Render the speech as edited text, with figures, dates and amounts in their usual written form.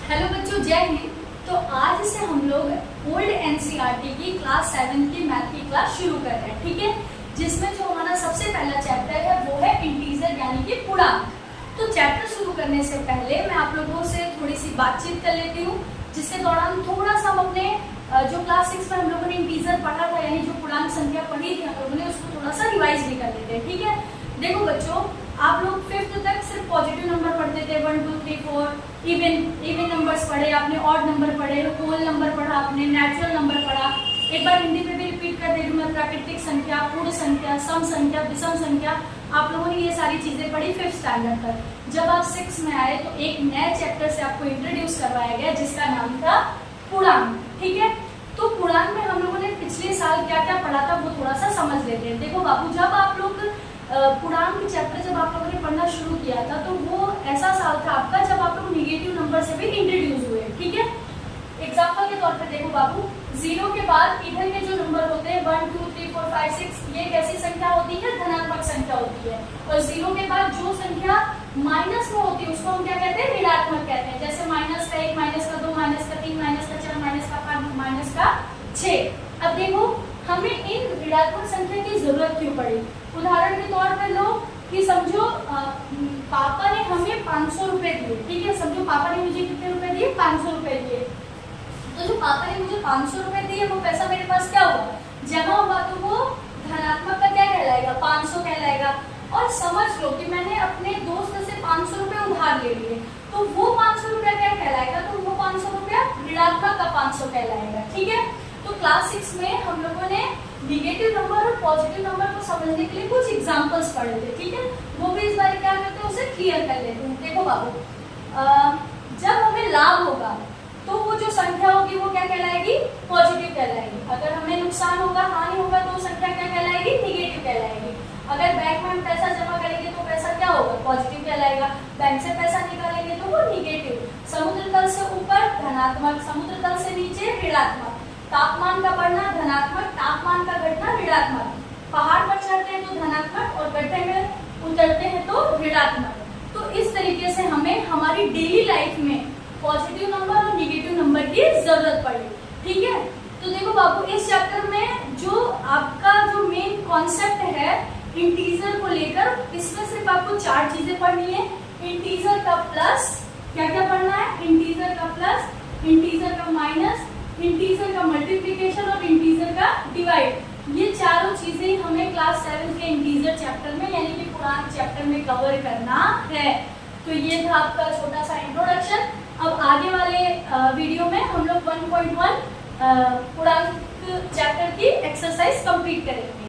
Hello बच्चों, जय हिंद। तो आज से हम लोग ओल्ड एनसीईआरटी की क्लास 7 की मैथ की क्लास शुरू कर रहे हैं, ठीक है। जिसमें जो हमारा सबसे पहला चैप्टर है वो है इंटीजर यानी कि पूर्णांक। तो चैप्टर शुरू करने से पहले मैं आप लोगों से थोड़ी सी बातचीत कर लेती हूँ, जिसके दौरान थोड़ा सा हम अपने जो क्लास 6 में हम लोगों ने इंटीजर पढ़ा था, यानी जो पूर्णांक संख्या पढ़ी थी हम लोगों ने, उसको थोड़ा सा रिवाइज भी कर लेते हैं, ठीक है। देखो बच्चों, आप लोग 5th तक सिर्फ पॉजिटिव नंबर पढ़ते थे, 1 2 3 4 इवन नंबर्स पढ़े आपने, ऑड नंबर पढ़े, होल नंबर पढ़ा आपने, नेचुरल नंबर पढ़ा। एक बार हिंदी में भी रिपीट कर दे रही हूँ मैं, प्राकृतिक संख्या, पूर्ण संख्या, सम संख्या, विषम संख्या, आप लोगों ने ये सारी चीजें पढ़ी 5th स्टैंडर्ड तक। जब आप 6 में आए तो एक नए चैप्टर से आपको इंट्रोड्यूस करवाया गया जिसका नाम था पूर्णांक, ठीक है। तो पूर्णांक में हम लोगों ने पिछले साल क्या क्या पढ़ा था वो थोड़ा सा समझ लेते हैं। देखो बाबू, जब आप लोग पूर्णांक चैप्टर जब आप लोगों ने पढ़ना शुरू किया था तो वो ऐसा साल था आपका जब आप लोग निगेटिव नंबर से भी इंट्रोड्यूस हुए, ठीक है। एग्जांपल के तौर पे देखो बाबू, 0 के बाद इधर के जो नंबर होते हैं 1 2 3 4 5 6, ये कैसी संख्या होती है? धनात्मक संख्या होती है। और 0 के बाद जो संख्या माइनस में होती है उसको हम क्या कहते हैं? ऋणात्मक कहते हैं। जैसे माइनस का 1, माइनस का 2, माइनस का 3, माइनस का 4, माइनस का 5, माइनस का 6। अब देखो, हमें इन ऋणात्मक संख्या की जरूरत क्यों पड़ी? उदाहरण के तौर पर लो कि समझो पापा ने हमें 500 रुपए दिए, ठीक है। समझो पापा ने मुझे कितने रुपए दिए? 500 रुपए दिए। तो जो पापा ने मुझे 500 रुपए दिए वो पैसा मेरे पास क्या हुआ? जमा हुआ। तो वो धनात्मक का क्या कहलाएगा? 500 कहलाएगा। और समझ लो कि मैंने अपने दोस्त से 500 रुपए उधार ले लिए, तो वो 500 रुपया क्या कहलाएगा? तो वो 500 रुपया ऋणात्मक का 500 कहलाएगा, ठीक है। तो क्लास 6 में हम लोगों ने निगेटिव नंबर और पॉजिटिव नंबर को समझने के लिए कुछ एग्जांपल्स पढ़े थे, ठीक है। वो भी इस बार क्या करते हैं, उसे क्लियर कर लेते हैं। देखो बाबू, जब हमें लाभ होगा तो वो जो संख्या होगी वो क्या कहलाएगी? पॉजिटिव कहलाएगी। अगर हमें नुकसान होगा, हानि होगा, तो संख्या क्या कहलाएगी? निगेटिव कहलाएगी। अगर बैंक में हम पैसा जमा करेंगे तो पैसा क्या होगा? पॉजिटिव कहलाएगा। बैंक से पैसा निकालेंगे तो वो निगेटिव। समुद्र तल से ऊपर धनात्मक, समुद्र तल से नीचे ऋणात्मक। तापमान का बढ़ना धनात्मक, तापमान का घटना ऋणात्मक। पहाड़ पर चढ़ते हैं तो धनात्मक और गड्ढे में उतरते हैं तो ऋणात्मक। तो इस तरीके से हमें हमारी डेली लाइफ में पॉजिटिव नंबर और निगेटिव नंबर की जरूरत पड़ी, ठीक है। तो देखो बाबू, इस चैप्टर में जो आपका जो मेन कॉन्सेप्ट है इंटीजर को लेकर, इसमें सिर्फ आपको 4 चीजें पढ़नी है। इंटीजर का प्लस, क्या क्या पढ़ना है? इंटीजर का प्लस, इंटीजर का माइनस, इंटीजर का मल्टीप्लिकेशन और इंटीजर का डिवाइड। ये चारों चीजें हमें क्लास 7 के इंटीजर चैप्टर में यानी कि पूर्णांक चैप्टर में कवर करना है। तो ये था आपका छोटा सा इंट्रोडक्शन। अब आगे वाले वीडियो में हम लोग 1.1 पूर्णांक चैप्टर की एक्सरसाइज कंप्लीट करेंगे।